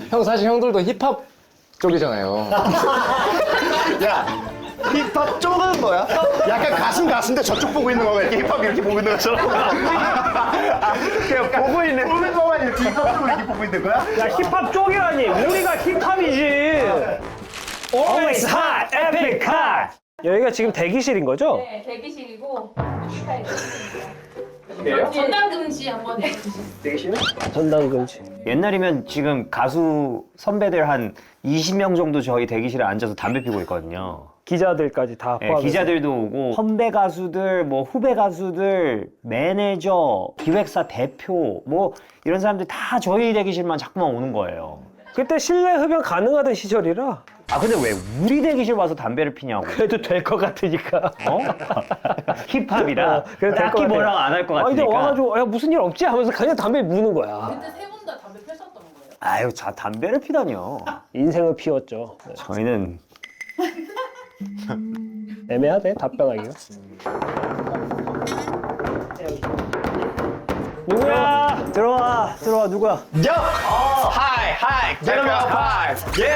형 사실 형들도 힙합 쪽이잖아요. 야, 힙합 쪽은 뭐야? 약간 가수인데 저쪽 보고 있는 거가 이렇게 힙합 이렇게 보고 있는 것처럼. 그냥 보고 있는 거만 이렇게 힙합 쪽으로 이렇게 보고 있는 거야? 야 힙합 쪽이라니 우리가 힙합이지. Always hot, epic hot. 여기가 지금 대기실인 거죠? 네, 대기실이고 전담금지 한번 해주세요. 전담금지. 옛날이면 지금 가수 선배들 한 20명 정도 저희 대기실에 앉아서 담배 피고 있거든요. 기자들까지 다 네, 포함해서. 기자들도 오고 선배 가수들, 뭐 후배 가수들, 매니저, 기획사 대표 뭐 이런 사람들 다 저희 대기실만 자꾸만 오는 거예요. 그때 실내 흡연 가능하던 시절이라 아 근데 왜 우리 대기실 와서 담배를 피냐고. 그래도 될 것 같으니까. 어? 힙합이라 그래도 될것 딱히 같아. 뭐라고 안 할 것 아 근데 같으니까. 와가지고 야 무슨 일 없지 하면서 그냥 담배 무는 거야. 그때 세 분 다 담배 펴셨던 거예요? 아유, 자 담배를 피다니요. 인생을 피웠죠. 네. 저희는 애매하네 답변하기가. 누구야? 들어와 누구야? 요! 하이! 내려가 하이! 예!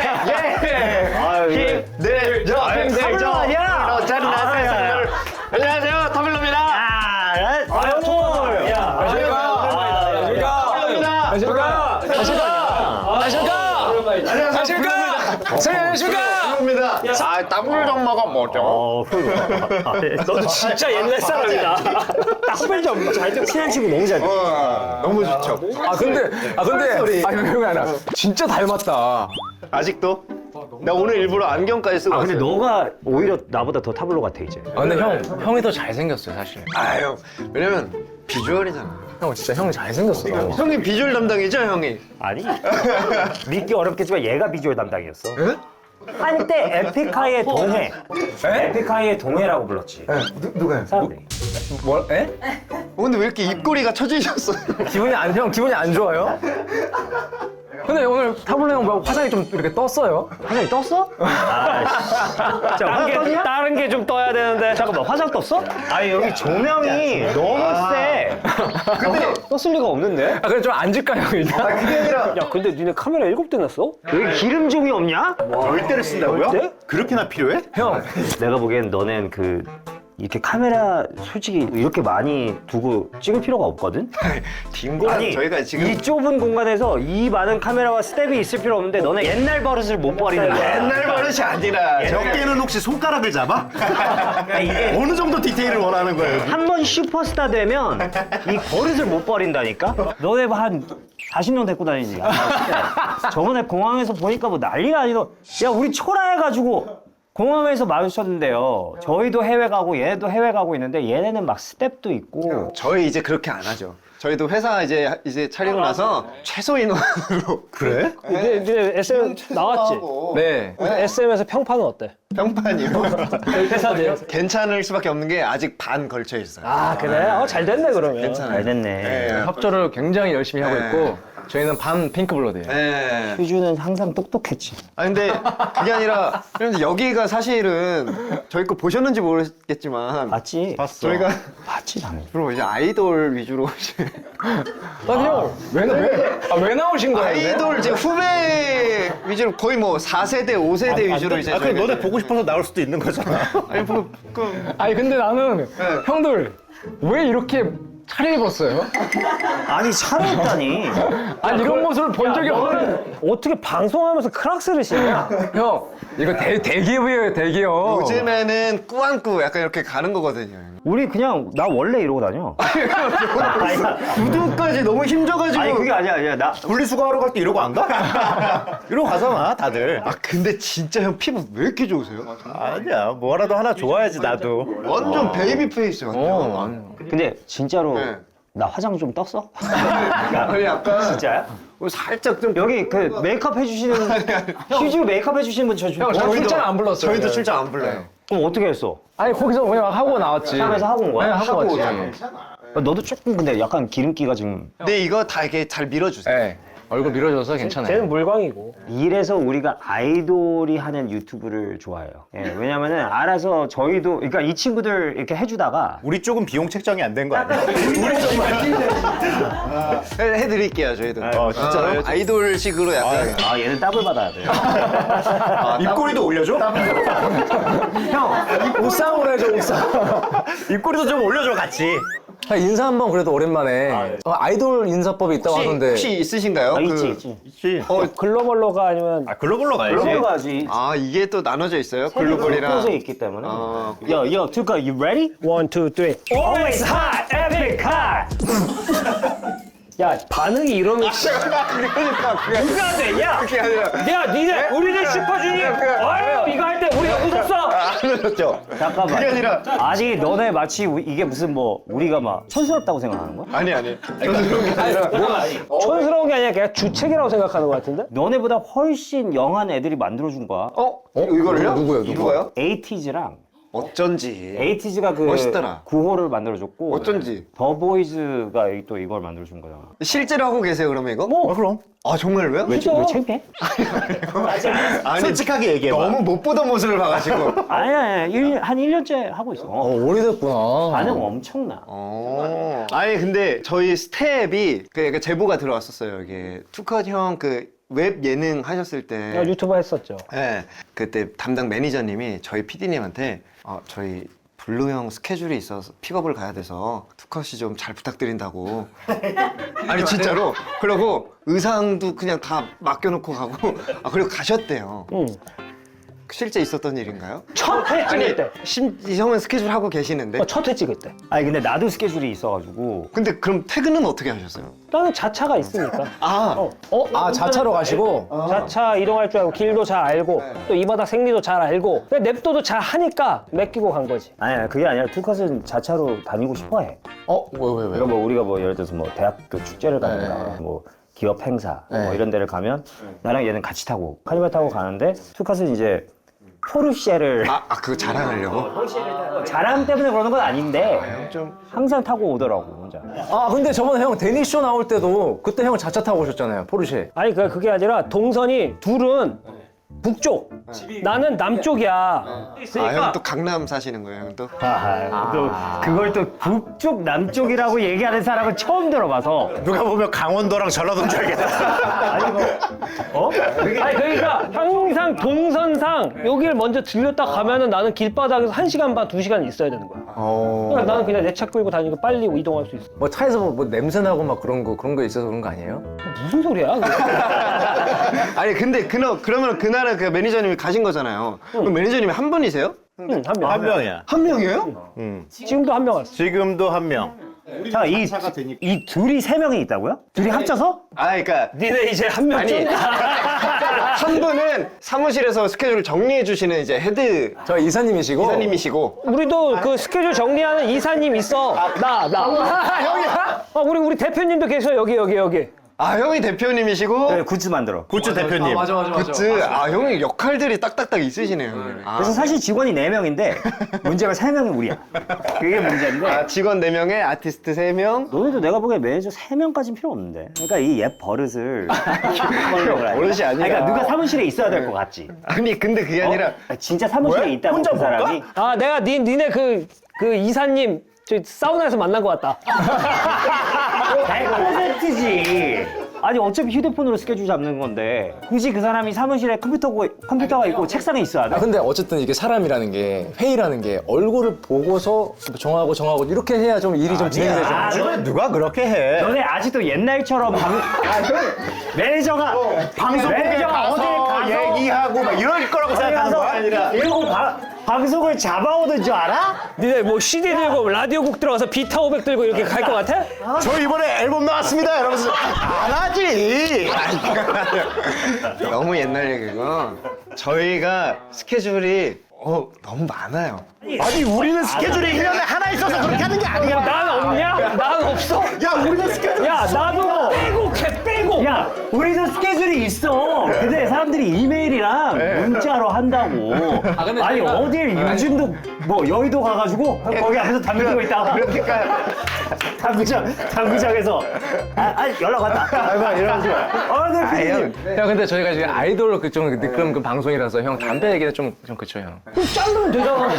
아유, 힘들! 저! 타블로 아니야? 짜릿한 안녕하세요, 타블로입니다! 아유, 야, 안녕하십니까? 타블로입니다. 아, 더블 정마가 뭐죠? 너도 진짜 옛날 사람이다. 딱별 좀 잘좀 피난 친구 너무 잘 돼. 너무 좋죠. 근데 형이 아니라 진짜 닮았다. 아직도? 나 오늘 일부러 안경까지 쓰고 아 근데 왔어요. 너가 오히려 나보다 더 타블로 같아 이제. 아, 근데 형이 더 잘생겼어요 사실. 아유, 왜냐면 비주얼이잖아. 형 진짜 형이 잘생겼어. 형이 비주얼 담당이죠, 형이? 아니 믿기 어렵겠지만 얘가 비주얼 담당이었어. 한때 에픽하이의 동해. 에픽하이의 동해라고 불렀지. 누가요? 사람들이. 뭐? 에? 근데 왜 이렇게 입꼬리가 처지셨어요? 기분이 안 좋아요? 근데 오늘 타블로 형 화장이 좀 이렇게 떴어요. 화장이 떴어? 자, 다른 게 좀 떠야 되는데. 잠깐만 화장 떴어? 아니 여기 조명이 너무 세. 근데 떴을 리가 없는데? 아 그래 좀 앉을까 형 일단. 그게 아니라 야 근데 니네 카메라 7대 놨어? 여기 기름종이 없냐? 절대를 쓴다고요? 절대? 그렇게나 필요해? 형 내가 보기엔 너넨 이렇게 카메라 솔직히 이렇게 많이 두고 찍을 필요가 없거든? 딩고랑 저희가 지금 이 좁은 공간에서 이 많은 카메라와 스텝이 있을 필요 없는데 너네 옛날 버릇을 못 버리는 거야. 옛날 버릇이 아니라 적게는 혹시 손가락을 잡아? 이게 어느 정도 디테일을 원하는 거예요? 한 번 슈퍼스타 되면 이 버릇을 못 버린다니까? 너네 한 40년 데리고 다니지. 저번에 공항에서 보니까 뭐 난리가 아니고 야 우리 초라해가지고 공항에서 마주쳤는데요. 저희도 해외 가고 얘네도 해외 가고 있는데 얘네는 막 스텝도 있고 저희 이제 그렇게 안 하죠. 저희도 회사 이제 차리고 나서 최소 인원으로 그래? 니네 SM 나왔지? 네. SM에서 평판은 어때? 평판이요. 회사 내에서. 괜찮을 수밖에 없는 게 아직 반 걸쳐 있어요. 아 그래? 잘 됐네 그러면. 괜찮아요. 잘 됐네. 네. 협조를 굉장히 열심히 하고 네. 있고 저희는 반 핑크블러드예요. 네. 휴주는 항상 똑똑했지. 아 근데 그게 아니라 그런데 여기가 사실은 저희 거 보셨는지 모르겠지만 봤지? 저희가 봤지 당연히. 주로 이제 아이돌 위주로 이제 아니 형왜 나오신 거예요? 근데? 아이돌 이제 후배 위주로 거의 뭐 4세대, 5세대 위주로 이제 그럼 저희가 너네 이제- 보고 싶어서 나올 수도 있는 거잖아. 아니 아니 근데 나는 네. 형들 왜 이렇게 차려입었어요? 아니 차려입다니. 아니 이런 모습을 본 적이 없는. 어떻게 방송하면서 크락스를 신냐? 형 이거 대기업이에요 대기업. 요즘에는 꾸안꾸 약간 이렇게 가는 거거든요. 우리 그냥 나 원래 이러고 다녀. 구두까지 너무 힘줘가지고. 아니 그게 아니야 나 분리수거하러 갈 때 이러고 안 가? 이러고 가잖아, 다들. 아 근데 진짜 형 피부 왜 이렇게 좋으세요? 아니야, 뭐라도 하나 좋아야지, 나도. 완전 베이비 페이스 완전. 근데 진짜로 네. 나 화장 좀 떴어? 아니 약간 진짜야? 살짝 좀 여기 그 메이크업 해주시는 휴즈 메이크업 해주시는 분 형 저 출장 안 불렀어요. 저희도 출장 안 불러요. 그럼 어떻게 했어? 아니 거기서 그냥 하고 나왔지. 샵에서 하고 온 거야? 네 하고 왔지. 너도 조금 근데 약간 기름기가 지금 근데 이거 다 이렇게 잘 밀어주세요. 네. 얼굴 밀어줘서 괜찮아요. 쟤는 물광이고. 이래서 우리가 아이돌이 하는 유튜브를 좋아해요. 예, 왜냐면은 알아서 저희도 그러니까 이 친구들 이렇게 해주다가 우리 쪽은 비용 책정이 안 된 거 아니야? 해드릴게요 저희도. 진짜요? 아이돌식으로 약간. 아 얘는 더블 받아야 돼요. 입꼬리도 올려줘? 옷상으로 해줘, 옷상. 입꼬리도 좀 올려줘 같이. 인사 한번 그래도 오랜만에. 아이돌 인사법이 있다고 하던데. 혹시 있으신가요? 아, 있지. 있지. 글로벌로가 아니면 아 글로벌로 가야지. 글로벌 가지. 아 이게 또 나눠져 있어요? 글로벌이랑. 섞여져 있기 때문에. 아, 야, 투카, you ready? 1, 2, 3 Always hot, epic hot. 야 반응이 이러면 누가 돼? 야! 그게 아니라. 야 니네 우리네 슈퍼주니어 어휴 이거 할 때 우리가 웃었어. 안 그렇죠. 잠깐만. 그게 아니라. 아직 너네 마치 이게 무슨 뭐 우리가 막 촌스럽다고 생각하는 거야? 아니. 저는 그런 게 아니라. 촌스러운 게 아니라 그냥 주책이라고 생각하는 것 같은데? 너네보다 훨씬 영한 애들이 만들어준 거야. 이거를요? 누구요? 누구요? 에이티즈랑 어쩐지. 에이티즈가 그 멋있더라. 9호를 만들어줬고 어쩐지. 더보이즈가 또 이걸 만들어준 거잖아. 실제로 하고 계세요 그러면 이거? 그럼. 아 정말로요? 왜 창피해? 아니, 솔직하게 얘기해봐. 너무 못 보던 모습을 봐가지고. 아니야, 한 1년째 하고 있어. 오래됐구나. 반응 엄청나. 아니 근데 저희 스텝이 그 제보가 들어왔었어요. 이게 투컷 형 그 웹 예능 하셨을 때. 유튜버 했었죠. 네, 그때 담당 매니저님이 저희 PD님한테 저희 블루 형 스케줄이 있어서 픽업을 가야 돼서 투컷이 좀 잘 부탁드린다고. 아니 진짜로. 그러고 의상도 그냥 다 맡겨놓고 가고 그리고 가셨대요. 응. 실제 있었던 일인가요? 첫 회 찍을 때. 형은 스케줄 하고 계시는데. 첫 회 찍을 때. 아니 근데 나도 스케줄이 있어가지고 근데 그럼 퇴근은 어떻게 하셨어요? 나는 자차가 있으니까. 자차로 가시고? 자차 이동할 줄 알고 길도 잘 알고 또 이 바닥 생리도 잘 알고 그냥 냅둬도 잘 하니까 맡기고 간 거지. 아니야 그게 아니라 투컷은 자차로 다니고 싶어해. 왜? 그러니까 뭐 우리가 뭐 예를 들어서 뭐 대학교 축제를 가거나 뭐 기업 행사 뭐 이런 데를 가면 나랑 얘는 같이 타고 카니발 타고 가는데 투컷은 이제 포르쉐를 그거 자랑하려고? 자랑 때문에 그러는 건 아닌데 항상 타고 오더라고 혼자. 근데 저번에 형 데니쇼 나올 때도 그때 형 자차 타고 오셨잖아요, 포르쉐. 아니 그게 아니라 동선이 둘은 북쪽, 나는 남쪽이야. 형 또 강남 사시는 거예요, 형 또? 또 그걸 또 북쪽 남쪽이라고 얘기하는 사람은 처음 들어봐서. 누가 보면 강원도랑 전라도인 줄 알겠다. 아니 뭐 아니 그러니까 항상 동선상 여길 먼저 들렸다 가면은 나는 길바닥에서 1시간 반, 2시간 있어야 되는 거야. 그러니까 나는 그냥 내 차 끌고 다니고 빨리 이동할 수 있어. 뭐 차에서 뭐 냄새 나고 막 그런 거 있어서 그런 거 아니에요? 무슨 소리야? 그게? 아니 근데 그러면 그날은 그 매니저님이 가신 거잖아요. 그럼 매니저님이 한 분이세요? 응, 한 명. 한 명이야. 한 명이에요? 지금도 한 명 왔어. 지금도 한 명. 자, 이 둘이 세 명이 있다고요? 둘이 합쳐서? 그러니까 니네 이제 한 명 아니 한 분은 사무실에서 스케줄을 정리해 주시는 이제 헤드 저 이사님이시고. 이사님이시고. 우리도 그 스케줄 정리하는 이사님 있어. 나. 형이야? 우리 대표님도 계셔. 여기. 형이 대표님이시고. 네, 굿즈 만들어. 굿즈 대표님. 맞아. 굿즈. 형이 역할들이 딱딱딱 있으시네요. 그래서 사실 직원이 4명인데 문제가 3명이 우리야. 그게 문제인데 직원 4명에 아티스트 3명. 너네도 내가 보기엔 매니저 3명까지는 필요 없는데. 그러니까 이 옛 버릇을 버릇이 아니라. 그러니까 누가 사무실에 있어야 될 것 같지. 아니 근데 그게 아니라 진짜 사무실에 있다고 혼자 그 사람이 내가 니네 그 이사님 저 사우나에서 만난 것 같다. 100%지. 아니 어차피 휴대폰으로 스케줄 잡는 건데 굳이 그 사람이 사무실에 컴퓨터가 있고 책상에 있어야 돼? 근데 어쨌든 이게 사람이라는 게, 회의라는 게 얼굴을 보고서 정하고 이렇게 해야 좀 일이 좀 진행이 되죠. 요즘에 누가 그렇게 해? 너네 아직도 옛날처럼 매니저가 매니저가 어딜 가서 얘기하고 막 이럴 거라고 생각하는 거야? 아니라. 이러고 방송을 잡아오는 줄 알아? 니네 뭐 CD 들고 라디오곡 들어가서 비타 500 들고 이렇게 갈 것 같아? 저 이번에 앨범 나왔습니다. 이러면서 안 하지. 너무 옛날 얘기고. 저희가 스케줄이 너무 많아요. 아니 우리는 스케줄이 1년에 하나 있어서 그렇게 하는 게 아니야. 난 없냐? 난 없어. 야 우리는 스케줄. 야 나도 빼고. 야, 우리도 스케줄이 있어. 근데 사람들이 이메일이랑 문자로 한다고. 아니 어딜 요즘도 뭐 여의도 가가지고 거기 앞에서 담배 피고 있다가 그러니까 당구장에서 연락 왔다. 막 이래가지고 네 피디님. 형 근데 저희가 지금 아이돌 그좀 그런 그 방송이라서 형 담배 얘기는 좀 그쵸 형. 그럼 자르면 되잖아.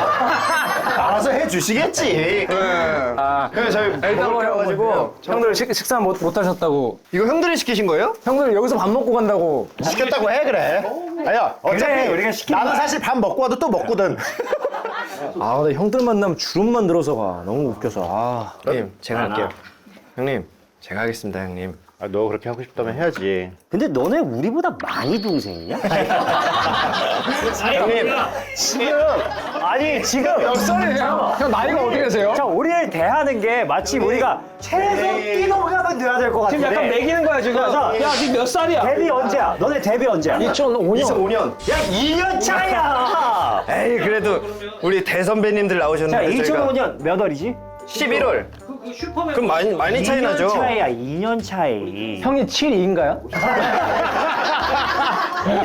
알아서 해주시겠지. 그냥 저희 일단 뭐 해가지고 형들 식사 못 하셨다고. 이거 형들이 시키신 거예요? 형들 여기서 밥 먹고 간다고. 시켰다고 해 그래. 아야 어차피 그래, 우리가 시킨 나는 거야. 사실 밥 먹고 와도 또 먹거든. 아 근데 형들 만나면 주름만 늘어서 가. 너무 웃겨서. 아. 형님 제가 할게요. 형님 제가 하겠습니다 형님. 아, 너 그렇게 하고 싶다면 해야지. 근데 너네 우리보다 많이 동생이냐? 형님 아니 지금 몇 살이에요? 형 나이가 어떻게 되세요? 자 우리를 대하는 게 마치 우리가 최소 뛰어가면 돼야 될 것 같은데. 지금 약간 매기는 거야 지금. 자, 야 지금 몇 살이야? 데뷔 언제야? 너네 데뷔 언제야? 2005년. 25년. 야 2년 차야. 에이 그래도 우리 대선배님들 자 나오셨는데 2005년 몇 월이지? 11월. 슈퍼맨. 그럼 많이 차이 2년 나죠? 차이야 2년 차이. 형이 72인가요?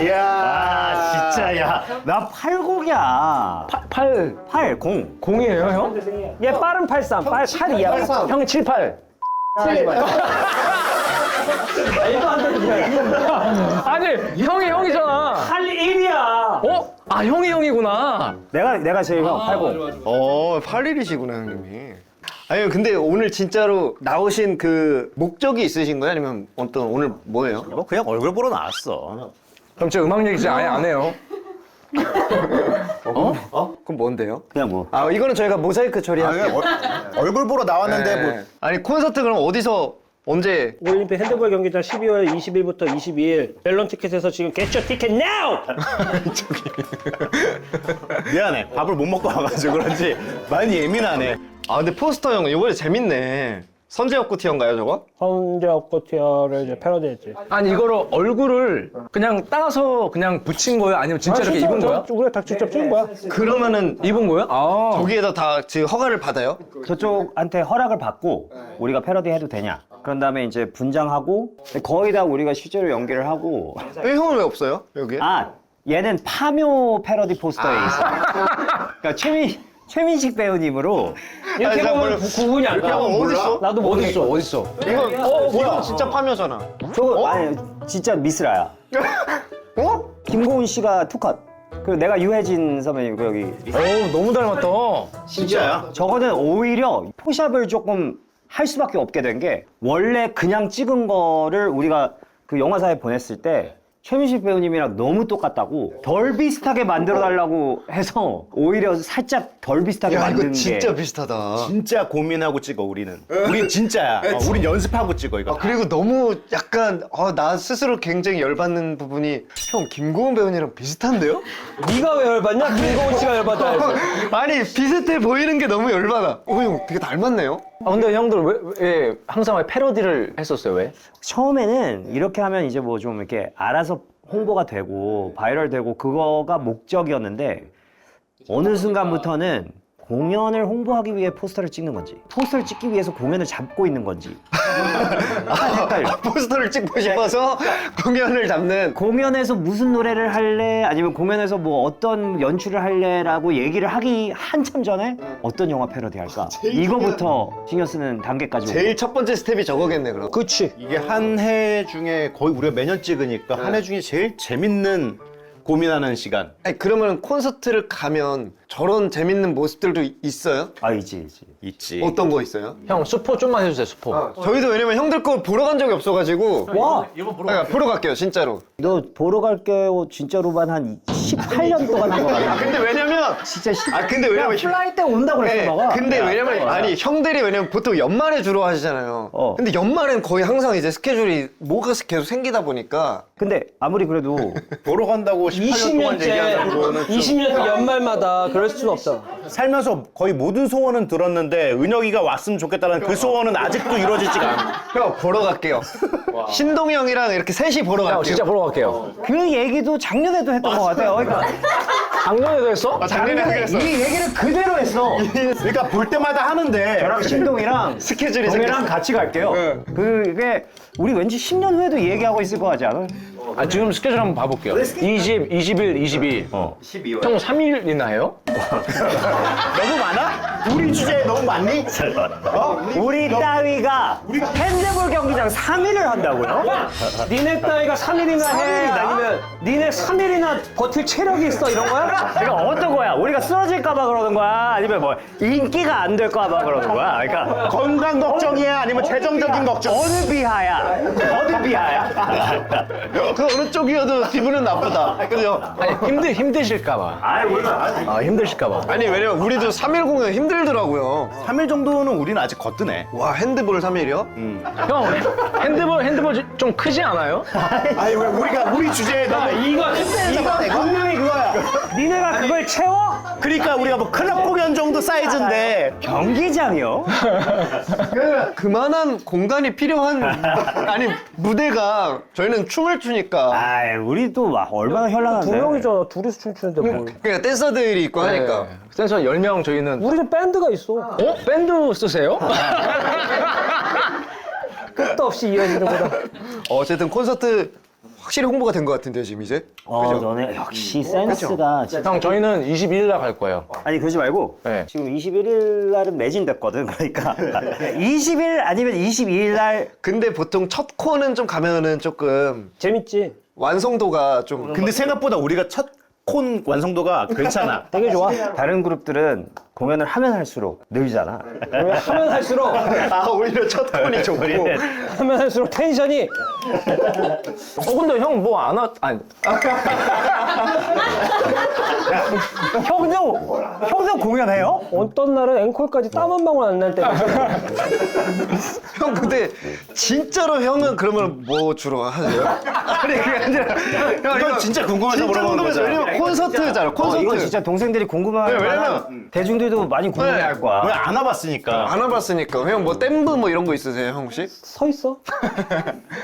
이야. 아 진짜 야나 80이야. 80. 0이에요 형? 얘 빠른 83, 82야. 형이 78. 아니 형이 형이잖아. 81이야. 어? 아 형이 형이구나. 내가 제일 형 80. 8일이시구나 형님이. 아니 근데 오늘 진짜로 나오신 그 목적이 있으신 거예요? 아니면 어떤 오늘 뭐예요? 뭐 그냥 얼굴 보러 나왔어. 그럼 저 음악 얘기 진짜 아예 안 해요. 그럼 뭔데요? 그냥 뭐. 아 이거는 저희가 모자이크 아, 처리할게요. 그냥 얼굴 보러 나왔는데 네. 뭐 아니 콘서트 그럼 어디서 언제? 올림픽 핸드볼 경기장 12월 20일부터 22일 멜론 티켓에서 지금 get your ticket now! 미안해. 밥을 못 먹고 와가지고 그런지 많이 예민하네. 아 근데 포스터 형 이번에 재밌네. 선제업고 티어인가요 저거? 현재 업고티어를 이제 패러디했지. 아니 이거를 얼굴을 그냥 따서 그냥 붙인 거예요? 아니면 진짜 이렇게 입은 거야? 우리가 다 직접 찍은 거야. 그러면은 입은 거야? 아. 저기에다 다 지금 허가를 받아요? 저쪽한테 허락을 받고 우리가 패러디 해도 되냐? 그런 다음에 이제 분장하고 거의 다 우리가 실제로 연기를 하고. 왜 형은 왜 없어요 여기에? 아 얘는 파묘 패러디 포스터에 있어. 그러니까 최민식 배우님으로 이렇게 나 보면 구분이 안 가. 어딨어? 나도 못 어딨어? 어딨어? 이거 이건 진짜 파묘잖아. 저거 아니 진짜 미스라야. 어? 김고은 씨가 투컷. 그리고 내가 유해진 선배님 여기. 어우 너무 닮았다. 진짜야? 저거는 오히려 포샵을 조금 할 수밖에 없게 된 게 원래 그냥 찍은 거를 우리가 그 영화사에 보냈을 때 최민식 배우님이랑 너무 똑같다고 덜 비슷하게 만들어 달라고 해서 오히려 살짝 덜 비슷하게 야 만든 이거 진짜 게 비슷하다. 진짜 고민하고 찍어 우리는. 우린 진짜야. 우린 연습하고 찍어 이거. 그리고 너무 약간 나 스스로 굉장히 열받는 부분이 형 김고은 배우님이랑 비슷한데요? 네가 왜 열받냐? 김고은 씨가 열받아야지. 아니 비슷해 보이는 게 너무 열받아. 형 되게 닮았네요. 아 근데 형들 왜 항상 왜 패러디를 했었어요? 왜? 처음에는 이렇게 하면 이제 뭐 좀 이렇게 알아서 홍보가 되고 바이럴 되고 그거가 목적이었는데 어느 순간부터는 공연을 홍보하기 위해 포스터를 찍는 건지 포스터를 찍기 위해서 공연을 잡고 있는 건지 헷갈려. 포스터를 찍고 싶어서 공연을 잡는. 공연에서 무슨 노래를 할래 아니면 공연에서 뭐 어떤 연출을 할래라고 얘기를 하기 한참 전에 어떤 영화 패러디 할까 이거부터 신경 쓰는 단계까지 오고. 제일 첫 번째 스텝이 저거겠네 그럼. 그치. 이게 한 해 중에 거의 우리가 매년 찍으니까 한 해 중에 제일 재밌는 고민하는 시간. 아니 그러면 콘서트를 가면 저런 재밌는 모습들도 있어요? 아 있지. 있지. 어떤 거 있어요? 형 스포 좀만 해주세요 스포. 저희도 왜냐면 형들 거 보러 간 적이 없어가지고. 와! 보러 갈게요 진짜로. 너 보러 갈게요 진짜로만 한 18년 동안 한 거 같아. 근데 왜냐면 진짜 근데 왜냐면 플라이 때 온다고 그랬어 네, 너가. 근데 왜냐면 아니 형들이 왜냐면 보통 연말에 주로 하시잖아요. 근데 연말엔 거의 항상 이제 스케줄이 뭐가 계속 생기다 보니까 근데 아무리 그래도 보러 간다고 18년 동안 얘기하는 거는 좀 20년 연말마다 그럴 수는 없잖아. 살면서 거의 모든 소원은 들었는데 은혁이가 왔으면 좋겠다는 그 소원은 아직도 이루어지지가 않아. 형 보러 갈게요. 신동이 형이랑 이렇게 셋이 보러 형 갈게요. 진짜 보러 갈게요. 그 얘기도 작년에도 했던 것 같아요. 그러니까 작년에도 했어? 작년에 하겠어. 이 얘기를 그대로 했어. 그러니까 볼 때마다 하는데 저랑 신동이랑 스케줄이 동해랑 같이 갈게요. 그게 우리 왠지 10년 후에도 이 얘기하고 있을 것 같지 않아? 아, 지금 스케줄 한번 봐볼게요. 20, 21, 22. 12월. 형 3일이나 해요? 너무 많아? 우리 주제에 너무 많니? 우리 따위가 핸드볼 경기장 3일을 한다고요? 니네 따위가 3일이나 해? 아니면 니네 3일이나 버틸 체력이 있어? 이런 거야? 그러니까 어떤 거야? 우리가 쓰러질까봐 그러는 거야? 아니면 뭐 인기가 안 될까봐 그러는 거야? 그러니까 건강 걱정이야? 아니면 재정적인 걱정? 어느 비하야? 어느 비하야? 그 어느 쪽이어도 기분은 나쁘다. 그죠? 아니, 힘드실까봐. 아, 힘드실까봐. 아니 왜냐면 우리도 3일 공연 힘들더라고요. 3일 정도는 우리는 아직 거뜬해. 와 핸드볼 3일이요? 형, 핸드볼 좀 크지 않아요? 아니 왜 우리 주제에 너무 이거 분명히 그거야. 니네가 그걸 채워? 그러니까 우리가 뭐 클럽 공연 정도 사이즈인데 경기장이요? 그만한 공간이 필요한 아니 무대가 저희는 춤을 추니까 아이, 우리 또 막 얼마나 현란한데. 두 명이잖아. 둘이서 춤추는데 뭘. 그러니까 댄서들이 있고 하니까 네. 센서 10명 저희는. 우리는 밴드가 있어. 어? 밴드 쓰세요? 끝도 없이 이어지는 거다. 어쨌든 콘서트 확실히 홍보가 된 것 같은데요 지금 이제. 너네 역시 센스가 진짜. 형, 저희는 21일 날 갈 거예요. 아니 그러지 말고 네. 지금 21일 날은 매진됐거든. 그러니까 20일 아니면 22일 날 근데 보통 첫 코는 좀 가면은 조금 재밌지? 완성도가 좀 근데 생각보다 우리가 첫 콘 완성도가 괜찮아. 되게 좋아. 다른 그룹들은 공연을 하면 할수록 늘잖아. 우리 하면 할수록 아 오히려 첫 콘이 좋고 하면 할수록 텐션이 근데 형 뭐 안 아니. 형도 공연해요? 어떤 날은 앵콜까지 땀 한 방울 안 날 때가 있어. 형 근데 진짜로 형은 그러면 뭐 주로 하세요? 아니 그게 아니라 형 이건 진짜 궁금해서 물어보는 거죠. 왜냐면 콘서트잖아 콘서트 이거 진짜 동생들이 궁금해할 네, 거야. 왜냐면- 대중들도 많이 궁금해할 거야. 왜 안 와봤으니까. 안 와봤으니까 형 뭐 댐브 뭐 이런 거 있으세요 형 혹시? 서 있어?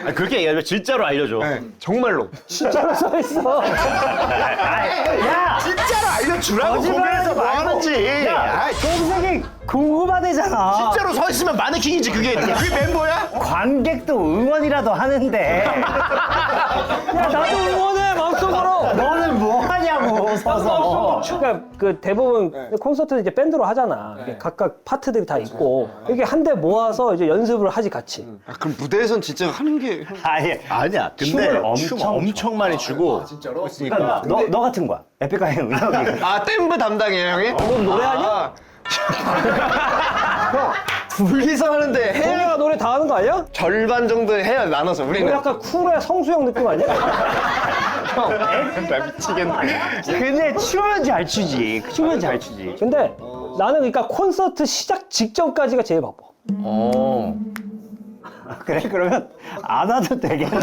아니, 그렇게 얘기하면 진짜로 알려줘. 네 정말로 진짜로 서 있어. 야! 진짜로 알려주라고 거짓말하지 고민해서 뭐 말고. 하는지. 야, 동생이 궁금하대잖아. 진짜로 서 있으면 마네킹이지 그게 멤버야? 관객도 응원이라도 하는데. 야, 나도 응원해 마음속으로. 너는 뭐 하냐고 서서. 그러니까 그 대부분 콘서트는 이제 밴드로 하잖아. 이게 각각 파트들이 다 있고 이게 한 대 모아서 이제 연습을 하지 같이. 아, 그럼 무대에선 진짜 하는 게 아니, 아니야. 근데 춤을 춤 엄청 엄청 많이 추고. 그러니까 너 같은 거야. 에픽하이 은혁이. 아 댐브 담당이에요 형이? 너 노래하냐? 둘이서 하는데 해야 동해가 노래 다 하는 거 아니야? 절반 정도 해야 나눠서 이거 우리는 약간 쿨의 성수형 느낌 아니야? 나 미치겠네 근데 춤은 잘 추지. 춤은 잘 추지. 근데 나는 그러니까 콘서트 시작 직전까지가 제일 바빠. 어. 그래 그러면 안 와도 되겠네.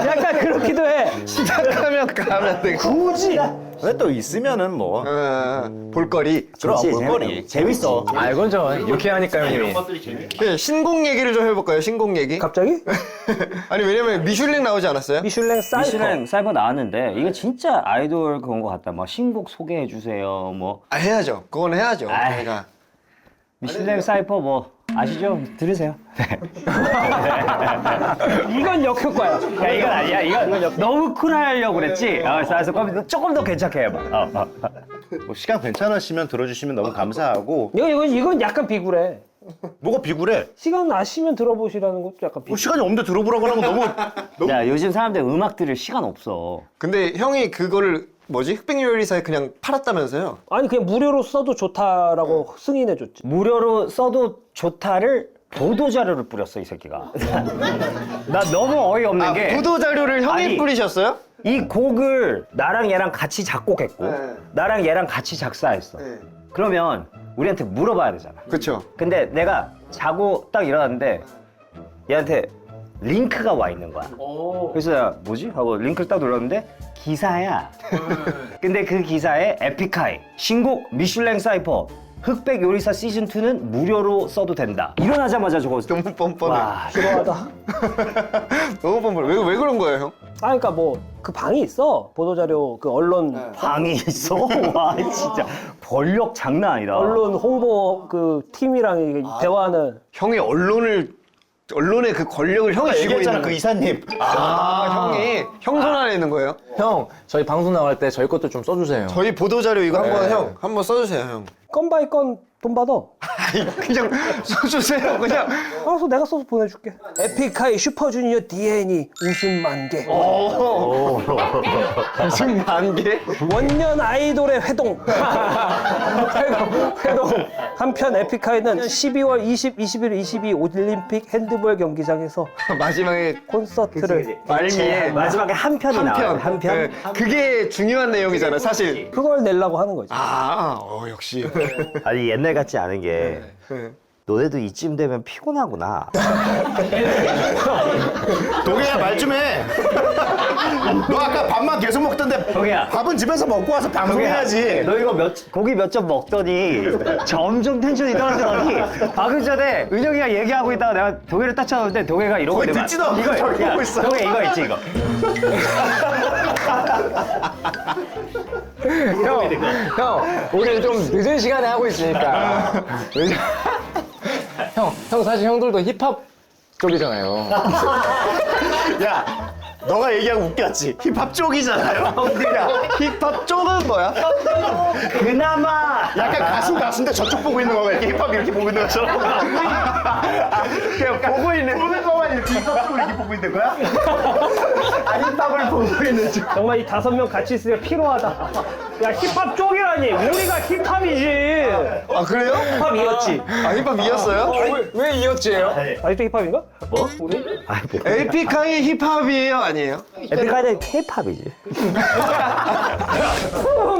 약간 그렇기도 해. 시작하면 가면 되고 굳이 근데 또 있으면은 뭐. 볼거리 그럼 좋지, 볼거리. 재밌어. 아, 이건 좀 유쾌하니까 형님이. 네, 신곡 얘기를 좀 해볼까요 신곡 얘기? 갑자기? 아니 왜냐면 미슐랭 나오지 않았어요? 미슐랭 사이퍼. 미슐랭 사이버 나왔는데 이거 진짜 아이돌 그런 거 같다. 막 신곡 소개해 주세요. 뭐 아 해야죠 그건 해야죠 아이. 저희가 미슐랭 사이퍼 뭐 아시죠? 들으세요. 이건 역효과야. 야 이건 아니야. 이건 너무 쿨하려고 그랬지. 그래서 조금 더 괜찮게 해봐. 뭐 시간 괜찮으시면 들어주시면 너무 감사하고. 이건 약간 비굴해. 뭐가 비굴해? 시간 나시면 들어보시라는 것도 약간 뭐 비굴. 시간이 없는데 들어보라고 하는 건 너무. 야 요즘 사람들 음악 들을 시간 없어. 근데 형이 그거를 뭐지 흑백요리사에 그냥 팔았다면서요? 아니 그냥 무료로 써도 좋다라고 승인해줬지. 무료로 써도 좋다를 보도 자료를 뿌렸어 이 새끼가. 나 너무 어이없는 게 보도 자료를 형이 아니, 뿌리셨어요? 이 곡을 나랑 얘랑 같이 작곡했고 네. 나랑 얘랑 같이 작사했어. 네. 그러면 우리한테 물어봐야 되잖아. 그쵸 근데 내가 자고 딱 일어났는데 얘한테 링크가 와 있는 거야. 그래서 내가 뭐지? 하고 링크를 딱 눌렀는데 기사야. 근데 그 기사에 에픽하이, 신곡 미슐랭 사이퍼 흑백 요리사 시즌 2는 무료로 써도 된다. 일어나자마자 저거 너무 뻔뻔해. 와, 싫어하다. 너무 뻔뻔해. 왜 그런 거예요, 형? 아, 그러니까 뭐 그 방이 있어. 보도자료 그 언론 방이 있어. 와, 진짜 권력 장난 아니다. 언론 홍보 그 팀이랑 이게 대화하는. 형이 언론의 그 권력을 형이 쥐고 얘기했잖아 있는 그 거예요. 이사님. 형이 형 손 안에 있는 거예요? 형 저희 방송 나갈 때 저희 것도 좀 써주세요. 저희 보도자료 이거 한번 한번 써주세요, 형. 건 바이 건 돈 받아. 아니, 그냥 써주세요, 그냥. 알아서 내가 써서 보내줄게. 에픽하이 슈퍼주니어 DN이 웃음 만개. 무슨 만개? 원년 아이돌의 회동. 회동. 한편 에픽하이는 12월 20, 21, 22 올림픽 핸드볼 경기장에서 마지막에 콘서트를 말미에 마지막에 한 편이 나와요. 한 편. 네, 그게 중요한 내용이잖아, 사실. 그걸 내려고 하는 거지. 역시. 아니 옛날 같지 않은 게 너네도 이쯤 되면 피곤하구나. 동해야 말 좀 해. 너 아까 밥만 계속 먹던데 동해야. 밥은 집에서 먹고 와서 방송해야지. 너 이거 고기 몇 점 먹더니 점점 텐션이 떨어지더니 방금 전에 은영이가 얘기하고 있다가 내가 동해를 딱 찾아오는데 동해가 이러고 거의 있는 듣지도 않고 저기 보고 있어. 동해 이거 있지 이거. 형 우리 좀 늦은 시간에 하고 있으니까. 형 사실 형들도 힙합 쪽이잖아요. 야, 너가 얘기하고 웃겼지. 힙합 쪽이잖아요. 힙합 쪽은 뭐야? 그나마 약간 가수인데 저쪽 보고 있는 거가 이렇게 힙합 이렇게 보고 있는 것처럼. 그냥 보고 있는 거만 이렇게 힙합 쪽을 이렇게 보고 있는 거야? 아, 힙합을 보고 있는 중. 정말 이 5명 같이 있으니까 피로하다. 야 힙합 쪽이라니. 우리가 힙합이지. 아, 그래요? 힙합이었지. 힙합 이었어요? 왜 이었지예요? 아직도 힙합인가? 뭐? 우리? 아니 뭐. 에픽하이 힙합이에요, 아니에요? 에픽하이는 K-팝이지.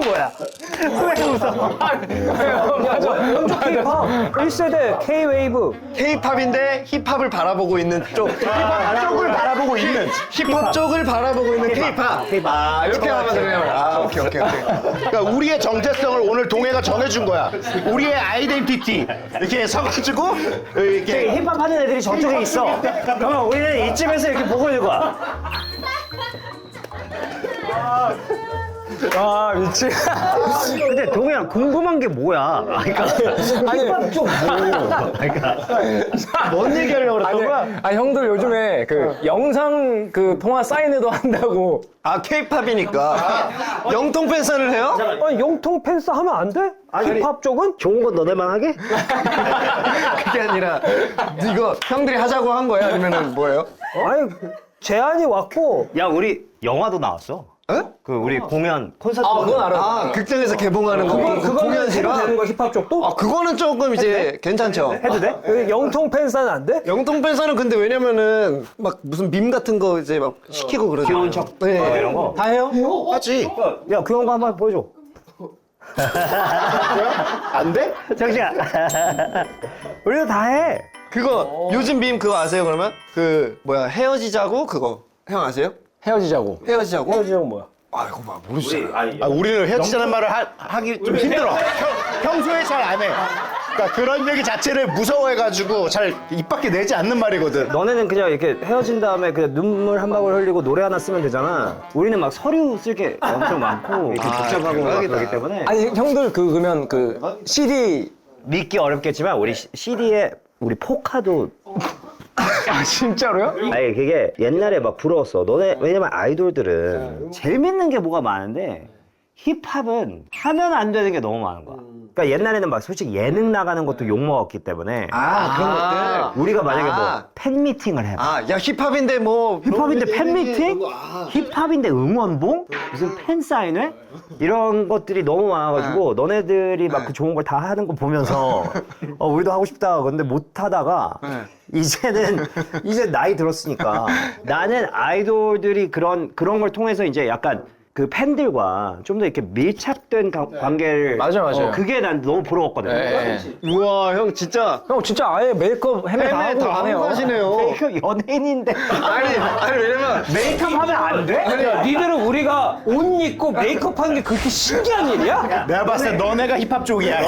뭐야? 왜 웃어? 맞아. 현주 K-팝. 1세대 K-웨이브. K-팝인데 힙합을 바라보고 있는 쪽. 힙합 쪽을 바라보고 있는. 힙합 쪽을 바라보고 있는 K-팝. 이렇게 하면 되네요. 오케이. 그러니까 우리의 정체성을 오늘 동해가 정해준 거야. 우리의 아이덴티티 이렇게 서가지고 이렇게 힙합 하는 애들이 저쪽에 있어. 그러면 우리는 이쯤에서 이렇게 보고 있는 거야. 아 미치. 근데 동해야 궁금한 게 뭐야? 그러니까 힙합 쪽 뭐? 그러니까 뭔 얘기하려고 그랬던 거야? 아니 형들 요즘에 그 영상 그 통화 사인회도 한다고. K-팝이니까. 영통 팬사를 해요? 아니 영통 팬싸 하면 안 돼? 힙합 쪽은? 좋은 건 너네만 하게? 그게 아니라 이거 형들이 하자고 한 거야? 아니면은 뭐예요? 아니 제안이 왔고. 야 우리 영화도 나왔어. 에? 그 우리 공연 콘서트. 그건 알아. 극장에서 개봉하는 거. 그거는 해도 공연시라? 되는 거야 힙합 쪽도? 그거는 조금 이제 괜찮죠. 해도 돼? 여기 영통 팬싸는 안 돼? 영통 팬사는 근데 왜냐면은 막 무슨 밈 같은 거 이제 막 시키고 그러죠. 귀여운 척. 네. 이런 거. 다 해요? 하지. 야 그 영화 한번 보여줘. 안 돼? 정시야. 우리도 다 해. 그거 요즘 밈 그거 아세요 그러면? 그 뭐야 헤어지자고 그거 형 아세요? 헤어지자고. 헤어지자고? 헤어지자고 뭐야? 이거 막 모르시잖아. 아, 우리는 헤어지자는 말을 하기 좀 힘들어. 평소에 잘 안 해. 그러니까 그런 얘기 자체를 무서워해가지고 잘 입 밖에 내지 않는 말이거든. 너네는 그냥 이렇게 헤어진 다음에 그냥 눈물 한 방울 흘리고 노래 하나 쓰면 되잖아. 우리는 막 서류 쓸 게 엄청 많고 이렇게 복잡하고 막 그러기 때문에 아니 형들 그러면 그 CD. 믿기 어렵겠지만 우리 CD에 우리 포카도 아 진짜로요? 아니 그게 옛날에 막 부러웠어. 너네 왜냐면 아이돌들은 재밌는 게 뭐가 많은데 힙합은 하면 안 되는 게 너무 많은 거야. 그러니까 옛날에는 막 솔직히 예능 나가는 것도 욕 먹었기 때문에 그런 것들. 우리가 만약에 뭐 팬미팅을 해봐. 야 힙합인데 뭐 힙합인데 팬미팅? 힙합인데 응원봉? 무슨 팬사인회? 이런 것들이 너무 많아가지고 너네들이 막 그 좋은 걸 다 하는 거 보면서 우리도 하고 싶다. 근데 못 하다가 이제 나이 들었으니까 나는 아이돌들이 그런 걸 통해서 이제 약간 그 팬들과 좀 더 이렇게 밀착된 관계를 맞아요. 그게 난 너무 부러웠거든. 네. 우와 형 진짜 형 진짜 아예 메이크업 헤매 다 하고 다 가네요. 하시네요. 그 연예인인데 아니 왜냐면 메이크업 하면 안 돼? 야, 니들은 우리가 옷 입고 메이크업 하는 게 그렇게 신기한 일이야? 내가 봤을 때 너네가 힙합 쪽이야.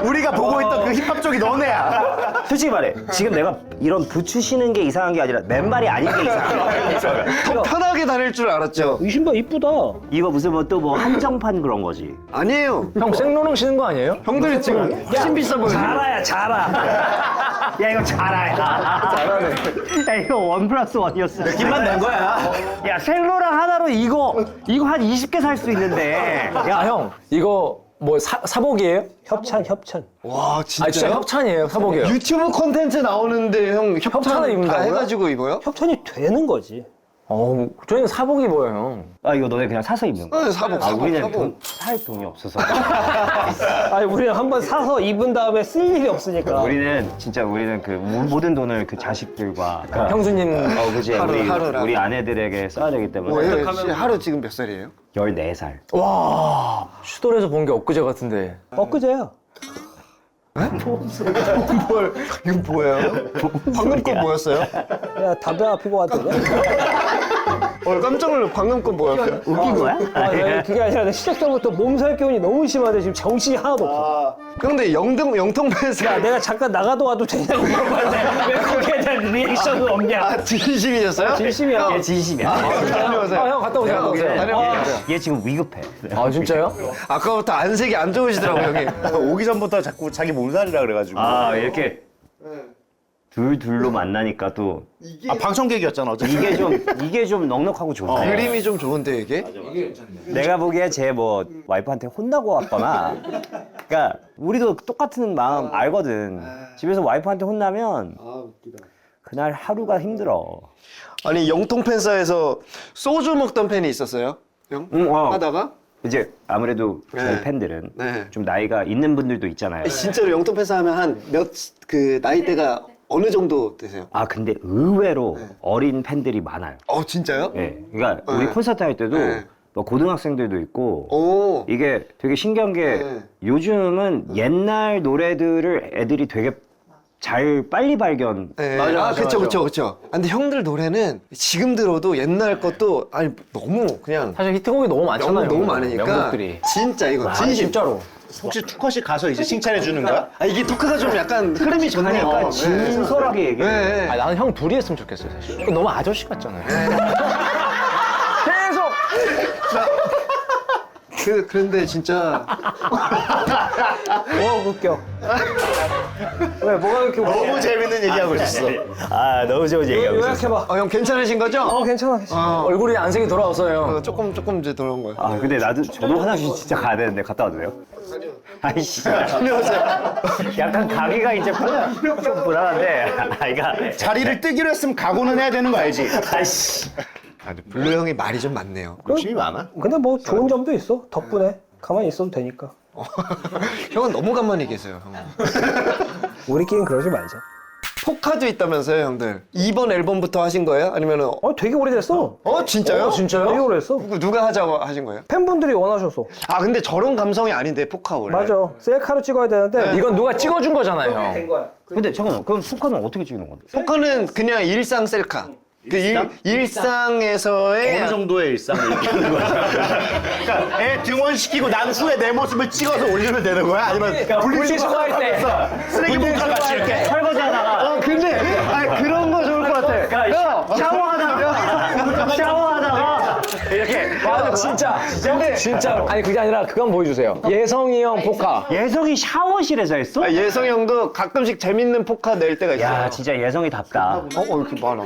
우리가 보고 있던 그 힙합 쪽이 너네야. 솔직히 말해. 지금 내가 이런 부추시는 게 이상한 게 아니라 맨발이 아닌 게 이상해. 더 편하게 다닐 줄 알았죠. 이 신발 이쁘다. 이거 무슨 뭐 또 뭐 한정판 그런 거지. 아니에요. 형 생로랑 신는 거 아니에요? 형들이 지금 훨씬 비싸 보여요. 자라야 자라. 야 이거 자라야. 잘하네. 야 이거 1+1이었어. 느낌만 낸 거야. 야 생로랑 하나로 이거 한 20개 살 수 있는데. 야 형 이거 뭐 사복이에요? 협찬. 와 아 진짜 진짜요? 협찬이에요 사복이요. 유튜브 콘텐츠 나오는데 형 협찬을 협찬을 입는다고요? 다 해가지고 입어요? 협찬이 되는 거지. 저희는 사복 입어요 형. 아 이거 너네 그냥 사서 입는 거야? 네, 사복, 아 사복, 우리는 사복. 살 돈이 없어서. 아니 우리는 한번 사서 입은 다음에 쓸 일이 없으니까. 우리는 그 모든 돈을 그 자식들과 형수님 그지 하루랑. 우리 아내들에게 써야 되기 때문에. 뭐예요? 하루 지금 몇 살이에요? 14살. 와 슈돌에서 본 게 엊그제 같은데. 엊그제야. 이거 뭐예요? 방금 거 뭐였어요? 야 담배 피고 왔더니. 깜짝 놀라. 방금 거 뭐였어요? 웃긴 거야? 아, 그게 아니라 시작 전부터 몸살 기운이 너무 심한데 지금 정신이 하나도 없어. 근데 영통 팬스. 야, 내가 잠깐 나가도 와도 되냐고 물어봤는데 왜 거기에 대한 리액션은 없냐? 아 진심이셨어요? 진심이야. 얘 진심이야. 다녀오세요. 형 갔다 오세요. 갔다 오세요. 다녀오세요. 얘 지금 위급해. 아 진짜요? 아까부터 안색이 안 좋으시더라고요 형님. 오기 전부터 자꾸 자기 몸살이라 그래가지고. 아 이렇게 둘로 만나니까 또 아 방청객이었잖아 어차피. 이게 좀 넉넉하고 좋네. 그림이 좀 좋은데 이게? 내가 보기에 쟤 뭐 와이프한테 혼나고 왔거나. 그러니까 우리도 똑같은 마음 알거든. 집에서 와이프한테 혼나면 그날 하루가 힘들어. 아니 영통 팬사에서 소주 먹던 팬이 있었어요? 형? 하다가? 이제 아무래도 저희 네. 팬들은 네. 좀 나이가 있는 분들도 있잖아요. 진짜로 영통 팬사 하면 한 몇 그 나이대가 어느 정도 되세요? 아 근데 의외로 어린 팬들이 많아요. 진짜요? 예. 그러니까 우리 콘서트 할 때도 네. 뭐 고등학생들도 있고 오. 이게 되게 신기한 게 네. 요즘은 옛날 노래들을 애들이 되게 잘 빨리 발견. 네. 그쵸. 근데 형들 노래는 지금 들어도 옛날 것도 아니 너무 그냥 사실 히트곡이 너무 많잖아요. 너무 많으니까 명곡들이. 진짜 이거 아니 진심. 진짜로. 혹시 투컷이 가서 이제 칭찬해 주는 거야? 아 이게 토크가 좀 약간 흐름이 좋네요. 그러니까 진솔하게 얘기해. 네. 아 나는 형 둘이 했으면 좋겠어요 사실. 그거 너무 아저씨 같잖아요. 계속. 그런데 진짜 웃겨. 왜 뭐가 그렇게 웃겨? 너무 재밌는 얘기하고 있었어. 아 너무 좋은 얘기하고 있어. 요약해봐. 형 괜찮으신 거죠? 괜찮아. 얼굴이 안색이 돌아왔어요. 조금 이제 돌아온 거예요. 아 근데 저도 화장실 진짜 가야 되는데 갔다 와도 돼요? 아이씨. 약간 가기가 이제 좀 불안한데. 아이가 자리를 뜨기로 했으면 각오는 해야 되는 거 알지? 아이씨. 블루 형이 말이 좀 많네요. 욕심이 많아. 근데 뭐 좋은 점도 있어. 덕분에 가만히 있어도 되니까. 형은 너무 가만히 계세요. 형. 우리끼리는 그러지 말자. 포카도 있다면서요, 형들? 이번 앨범부터 하신 거예요? 아니면은 되게 오래됐어. 진짜요? 되게 오래됐어. 누가 하자고 하신 거예요? 팬분들이 원하셔서. 아 근데 저런 감성이 아닌데 포카 원래. 맞아. 셀카로 찍어야 되는데 이건 누가 찍어준 거잖아요 형. 거야. 근데 잠깐만 그럼 포카는 어떻게 찍는 건데? 포카는 그냥 일상 셀카. 일상에서의 어느 정도의 일상을 얘기하는 거야? 그러니까 애 등원시키고 난 후에 내 모습을 찍어서 올리면 되는 거야? 아니면 분리수거할 때. 쓰레기 봉투 같이 이렇게? 설거지하다가 근데 그런 거 좋을 것 같아. 그러니까 샤워하다가 이렇게 맞아 진짜. 진짜로. 아니 그게 아니라 그건 보여주세요. 예성이 형 포카. 예성이 샤워실에서 했어? 예성이 형도 가끔씩 재밌는 포카 낼 때가 있어요. 야 진짜 예성이답다. 이렇게 많아.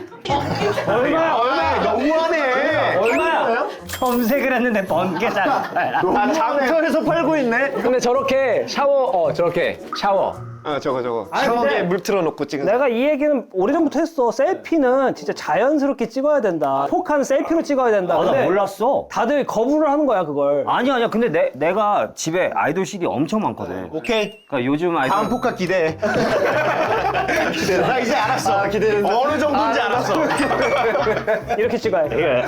얼마야? 너무하네. 얼마야? 검색을 했는데 번개잖아. 아 장터에서 팔고 있네. 근데 저렇게 저렇게 샤워. 저거. 샤워기에 물 틀어놓고 찍은. 내가 이 얘기는 오래전부터 했어. 셀피는 진짜 자연스럽게 찍어야 된다. 포카는 셀피로 찍어야 된다. 나 근데 몰랐어. 다들 거부를 하는 거야 그걸. 아니야. 근데 내가 집에 아이돌 CD 엄청 많거든. 오케이. 그러니까 요즘 아이돌 다음 포카 기대해. 나 이제 알았어. 기대된다. 어느 정도인지 알았어. 이렇게 찍어야 돼.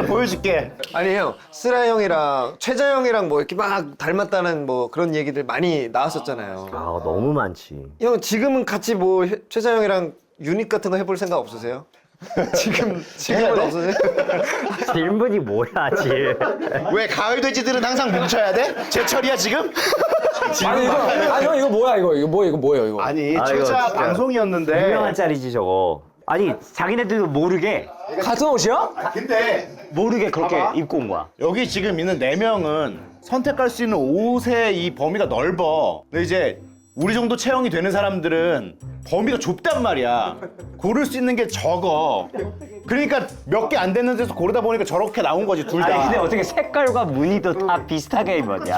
보여줄게. 아니 형, 쓰라 형이랑 최자 형이랑 뭐 이렇게 막 닮았다는 뭐 그런 얘기들 많이 나왔었잖아요. 아 너무 많지. 형 지금은 같이 뭐 최자 형이랑 유닛 같은 거 해볼 생각 없으세요? 질문 없으세요? 질문이 뭐야 지금? 왜 가을 돼지들은 항상 뭉쳐야 돼? 제철이야 지금? 아니 이거 아니 형 이거 뭐야 이거 뭐예요 이거? 아니 아, 이거 출자 진짜 방송이었는데. 유명한 짤이지 저거. 아니 자기네들도 모르게 같은 옷이야? 근데 모르게 그렇게 봐봐. 입고 온 거야. 여기 지금 있는 4명은 선택할 수 있는 옷의 이 범위가 넓어. 근데 이제 우리 정도 체형이 되는 사람들은 범위가 좁단 말이야. 고를 수 있는 게 적어. 그러니까 몇 개 안 되는 데서 고르다 보니까 저렇게 나온 거지 둘 아니 근데 다. 어떻게 색깔과 무늬도 다 비슷하게 입었냐?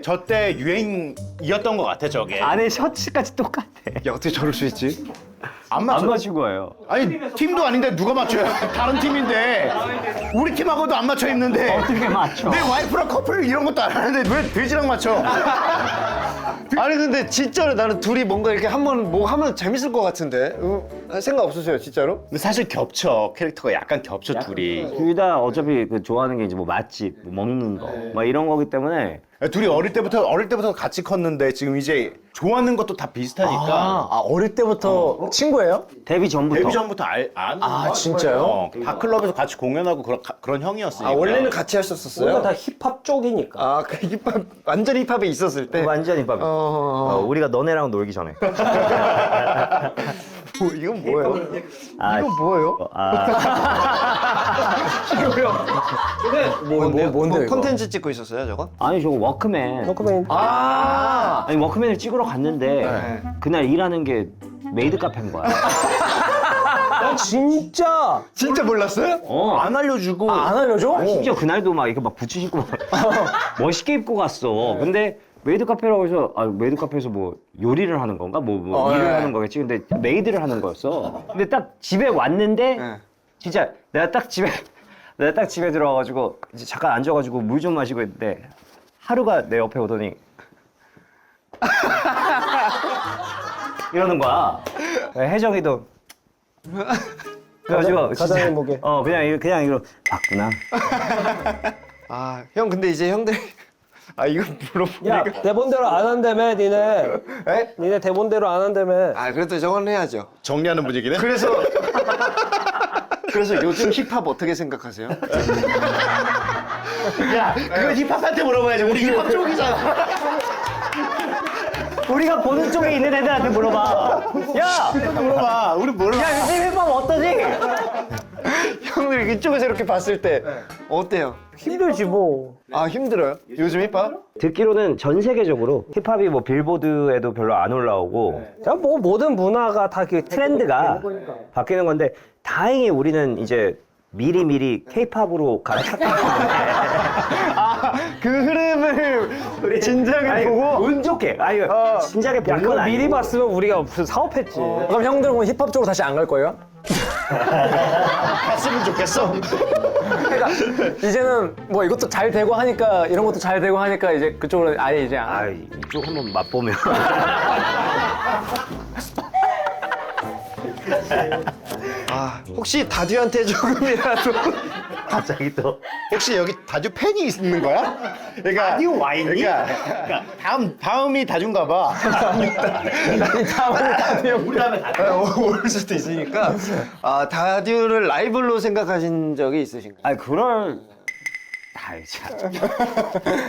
저때 유행이었던 것 같아 저게. 안에 셔츠까지 똑같아. 야 어떻게 저럴 수 있지? 안 안 맞춰. 맞춘 거예요. 아니 팀도 아닌데 누가 맞춰요? 다른 팀인데 우리 팀하고도 안 맞춰 입는데. 어떻게 맞춰? 내 와이프랑 커플 이런 것도 안 하는데 왜 돼지랑 맞춰? 아니 근데 진짜로 나는 둘이 뭔가 이렇게 한번 뭐 하면 재밌을 것 같은데 생각 없으세요 진짜로? 근데 사실 겹쳐. 캐릭터가 약간 겹쳐 둘이. 둘 다 어차피 그 좋아하는 게 이제 뭐 맛집, 뭐 먹는 거, 막 이런 거기 때문에 둘이 어릴 때부터 같이 컸는데 지금 이제 좋아하는 것도 다 비슷하니까 어릴 때부터 친구예요? 데뷔 전부터. 데뷔 전부터 아는 아 진짜요? 다클럽에서 같이 공연하고 그런 형이었으니까. 아 원래는 같이 우리가 하셨었어요? 다 힙합 쪽이니까. 아 그 힙합 완전 힙합에 있었을 때. 완전 힙합. 우리가 너네랑 놀기 전에. 이건 뭐예요? 아, 이건 뭐예요? 뭔데 이거? 콘텐츠 찍고 있었어요 저거? 아니 저거 워크맨. 워크맨. 아 아니 워크맨을 찍으러 갔는데 그날 일하는 게 메이드 카페인 거야. 진짜 진짜 몰랐어요? 안 알려주고 안 알려줘? 심지어 그날도 막 이렇게 막 부츠 신고 막 멋있게 입고 갔어. 근데 메이드 카페라고 해서 메이드 카페에서 뭐 요리를 하는 건가? 뭐 일을 하는 거겠지. 근데 메이드를 하는 거였어. 근데 딱 집에 왔는데 네. 진짜 내가 딱 집에 들어와가지고 이제 잠깐 앉아가지고 물 좀 마시고 있는데 하루가 내 옆에 오더니 이러는 거야. 혜정이도 그래가지고 가장 진짜 행복해. 그냥 이거 봤구나. 아 형 근데 이제 형들 이거 물어보니까 야 대본대로 안 한다며 니네. 에? 니네 대본대로 안 한다며. 아 그래도 저건 해야죠. 정리하는 분위기네. 그래서 요즘 힙합 어떻게 생각하세요? 야, 그건 힙합한테 물어봐야지. 우리 힙합 쪽이잖아. 우리가 보는 쪽에 있는 애들한테 물어봐. 야! 물어봐. 우리 몰라. 야, 요즘 힙합 어떠지? 형들 이쪽에서 이렇게 봤을 때 어때요? 힘들지 뭐. 아 힘들어요? 요즘 힙합? 듣기로는 전 세계적으로 힙합이 뭐 빌보드에도 별로 안 올라오고 그냥 뭐 모든 문화가 다 그 트렌드가 바뀌는 건데 다행히 우리는 이제 미리 K-팝으로 갈아탔기 때문에 그 흐름을 진작에 보고 운 좋게 진작에 본 그거 건 미리 아니고 봤으면 우리가 무슨 사업했지. 그럼 형들은 그럼 힙합 쪽으로 다시 안 갈 거예요? 했으면 좋겠어. 그러니까 이제는 뭐 이것도 잘 되고 하니까 이런 것도 잘 되고 하니까 이제 그쪽으로 아예 이제 안. 이쪽 한번 맛보면 혹시 다듀한테 조금이라도 갑자기 또 혹시 여기 다주 팬이 있는 거야? 그러니까 다듀 와인이? 그러니까 다음이 다주인가 봐. 우리 다음에 올 수도 있으니까 다듀를 라이벌로 생각하신 적이 있으신가요? 그럴 참.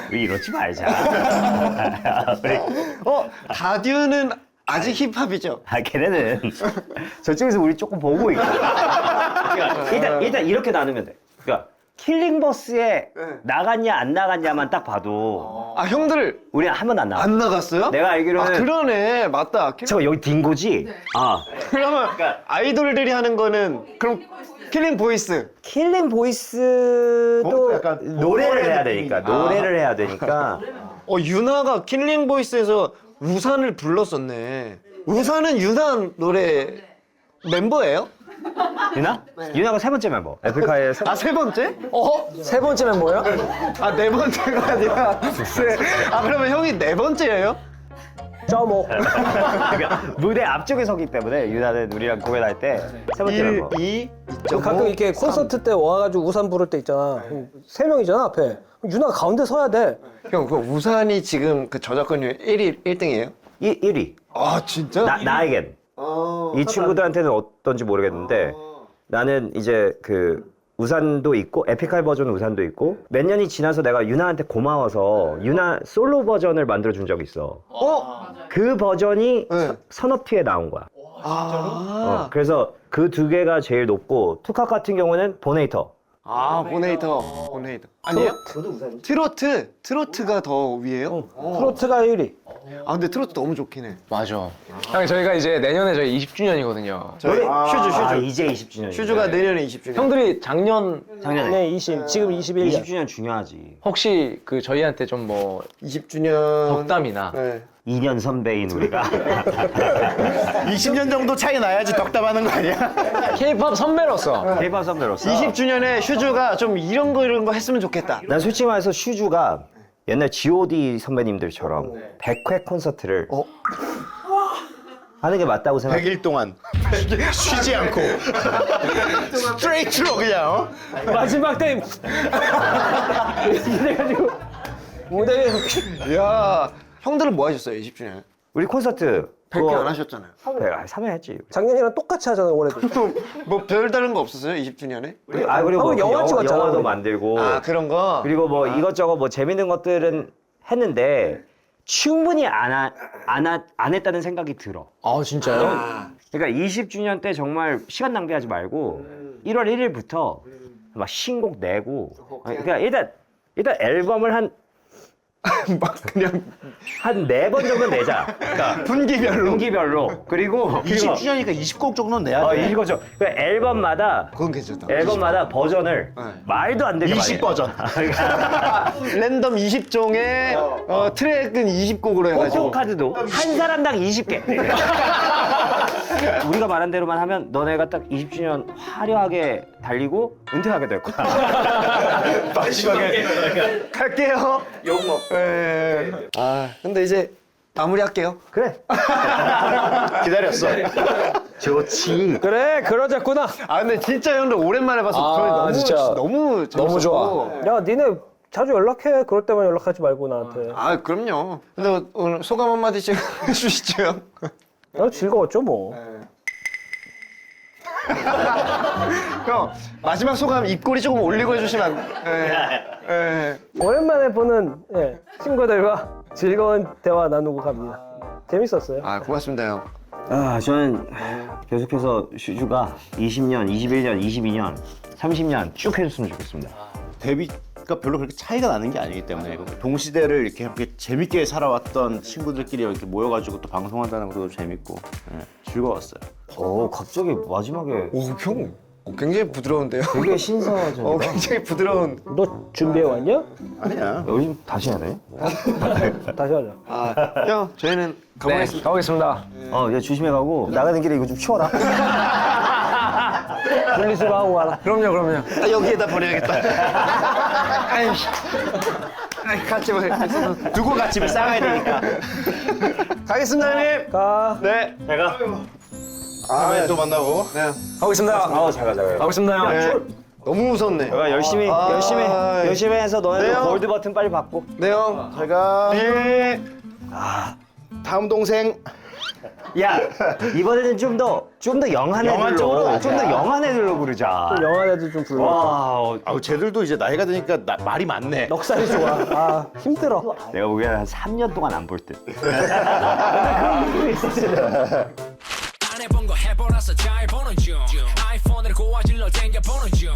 우리 이러지 말자. 다듀는 아직 힙합이죠? 걔네는 저쪽에서 우리 조금 보고 있고. 그러니까 일단 이렇게 나누면 돼. 그러니까 킬링버스에 나갔냐 안 나갔냐만 딱 봐도 형들 우리 한 번도 안 나갔어. 안 나갔어요? 내가 알기로는 그러네 맞다. 잠깐 여기 딩고지? 그러면 아이돌들이 하는 거는 그럼 킬링 보이스. 킬링 보이스도 그것도 약간 노래를 해야 되니까 노래를 해야 되니까 유나가 킬링 보이스에서 우산을 불렀었네. 우산은 유나 노래 멤버예요? 유나? 유나가 세 번째 멤버 애플카의 세 번째? 세 번째 멤버예요? 네 번째가 아니라 그러면 형이 네 번째예요? 점오. 그러니까 무대 앞쪽에 서기 때문에 유나는 우리랑 공연할 때 세 번째 1, 멤버 2, 2.5 가끔 이렇게 콘서트 때 와가지고 우산 부를 때 있잖아. 세 명이잖아 앞에. 유나가 가운데 서야 돼. 형, 그 우산이 지금 그 저작권료 1등이에요? 1위 아, 진짜? 나에겐 이 친구들한테는 어떤지 모르겠는데 나는 이제 그 우산도 있고 에픽할 버전 우산도 있고 몇 년이 지나서 내가 유나한테 고마워서 유나 솔로 버전을 만들어 준 적이 있어. 그 버전이 네. 선업티에 나온 거야. 아, 그래서 그 두 개가 제일 높고 투캅 같은 경우는 보네이터. 보네이터. 아니에요? 트로트가 더 위에요? 트로트가 1위. 아, 근데 트로트 너무 좋긴 해. 맞아. 형 저희가 이제 내년에 저희 20주년이거든요. 저희 슈즈. 이제 20주년. 슈즈가 내년에 20주년. 형들이 작년 작년에. 네, 20. 지금 21년. 20주년 중요하지. 혹시 그 저희한테 좀 뭐 20주년. 덕담이나 네. 2년 선배인 우리가 20년 정도 차이 나야지 덕담하는 거 아니야? K-pop 선배로서 대박 선배로서. 20주년에 슈즈가 좀 이런 거 했으면 좋겠다. 난 솔직히 말해서 슈즈가 옛날 G.O.D 선배님들처럼 100회 콘서트를 하는 게 맞다고 생각해. 100일 동안 쉬지 않고 스트레이트로 그냥 마지막 때 이래가지고 무대에서 야, 형들은 뭐 하셨어요, 20주년? 우리 콘서트 100회 안 하셨잖아요. 3회 했지. 작년이랑 똑같이 하잖아요, 올해도. 뭐 별다른 거 없었어요, 20주년에? 그리고 한번 뭐 영화 찍었잖아, 영화도 우리. 만들고 아, 그런 거? 그리고 뭐 이것저것 뭐 재밌는 것들은 했는데 충분히 안 했다는 생각이 들어. 아 진짜요? 그러니까 20주년 때 정말 시간 낭비하지 말고 1월 1일부터 막 신곡 내고 그러니까 일단 앨범을 한 그냥 한 4번 정도 내자. 그러니까 분기별로. 그리고 20주년이니까 20곡 정도는 내야 돼. 이거죠. 그러니까 앨범마다 그건 괜찮다. 버전을 말도 안 되게 많이 20 버전. 랜덤 20종에 트랙은 20곡으로 해가지고. 카드도 한 사람당 20개. 우리가 말한 대로만 하면 너네가 딱 20주년 화려하게 달리고 은퇴하게 될 거야. 마지막에 갈게요. 욕먹. 네. 아, 근데 이제 마무리할게요. 그래. 기다렸어. 좋지. 그래, 그러자꾸나. 아, 근데 진짜 형들 오랜만에 봐서 저희 너무 진짜 너무 너무 좋아. 재밌었고. 야, 니네 자주 연락해. 그럴 때만 연락하지 말고 나한테. 아, 그럼요. 근데 오늘 소감 한마디씩 해주시죠, 형. 야, 즐거웠죠, 뭐. 형, 마지막 소감 입꼬리 조금 올리고 해주시면 안 돼? 오랜만에 보는 친구들과 즐거운 대화 나누고 갑니다. 재밌었어요. 아, 고맙습니다, 형. 저는 계속해서 슈즈가 20년, 21년, 22년, 30년 쭉 해줬으면 좋겠습니다. 데뷔가 별로 그렇게 차이가 나는 게 아니기 때문에 동시대를 이렇게 재밌게 살아왔던 친구들끼리 이렇게 모여가지고 또 방송한다는 것도 재밌고 즐거웠어요. 갑자기 마지막에 오, 형. 굉장히 부드러운데요? 되게 신선하죠. 굉장히 부드러운. 너 준비해 왔냐? 아니야. 요즘 다시 해야 돼? 다시 하자. 아, 형, 저희는 가보겠습니다. 가보겠습니다. 야, 조심해 가고 나가는 길에 이거 좀 치워라. 분리수거 하고 와라. 그럼요. 아, 여기에다 버려야겠다. 아이씨. 같이 뭐 두고 같이 집에 싸가야 되니까. 가겠습니다, 형님. 가. 네. 내가 다음에 또 만나고. 네. 가보겠습니다. 잘 가자. 가보겠습니다. 형. 네. 너무 무섭네. 내가 열심히 해서 너네도 네요. 골드 버튼 빨리 받고. 네, 형. 제가 네. 다음 동생 야, 이번에는 좀 더 영한 영한 쪽으로 애들로 가자. 좀 더 영한 애들로 부르자. 좀 영화 애들 좀 불러. 와, 아우 쟤들도 이제 나이가 드니까 말이 많네. 넉살이 좋아. 아, 힘들어. 내가 보기엔 한 3년 동안 안 볼 듯. 안 해본 거 해보라서 잘 보는 중 아이폰을 고화질로 땡겨보는 중